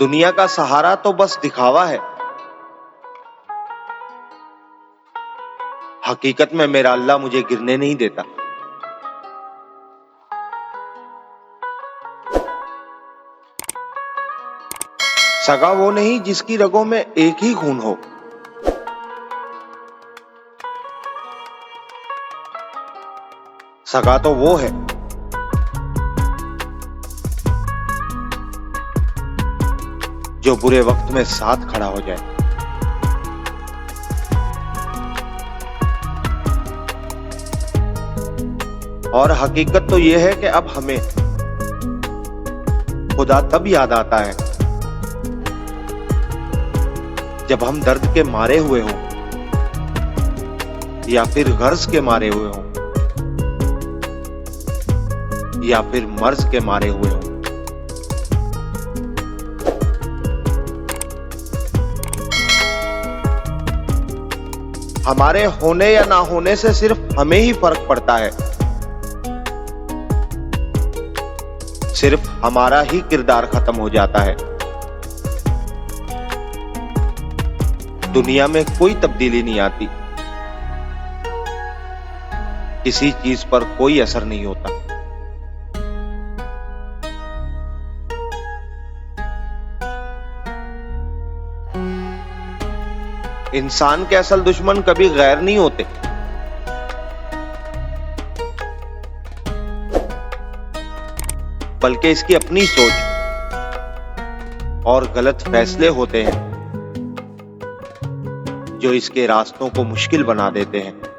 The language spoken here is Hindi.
दुनिया का सहारा तो बस दिखावा है। हकीकत में मेरा अल्लाह मुझे गिरने नहीं देता। सगा वो नहीं जिसकी रगों में एक ही खून हो। सगा तो वो है जो बुरे वक्त में साथ खड़ा हो जाए। और हकीकत तो यह है कि अब हमें खुदा तब याद आता है जब हम दर्द के मारे हुए हों या फिर गर्ज के मारे हुए हों या फिर मर्ज के मारे हुए हों। हमारे होने या ना होने से सिर्फ हमें ही फर्क पड़ता है। सिर्फ हमारा ही किरदार खत्म हो जाता है। दुनिया में कोई तब्दीली नहीं आती, किसी चीज पर कोई असर नहीं होता। इंसान के असल दुश्मन कभी गैर नहीं होते, बल्कि इसकी अपनी सोच और गलत फैसले होते हैं जो इसके रास्तों को मुश्किल बना देते हैं।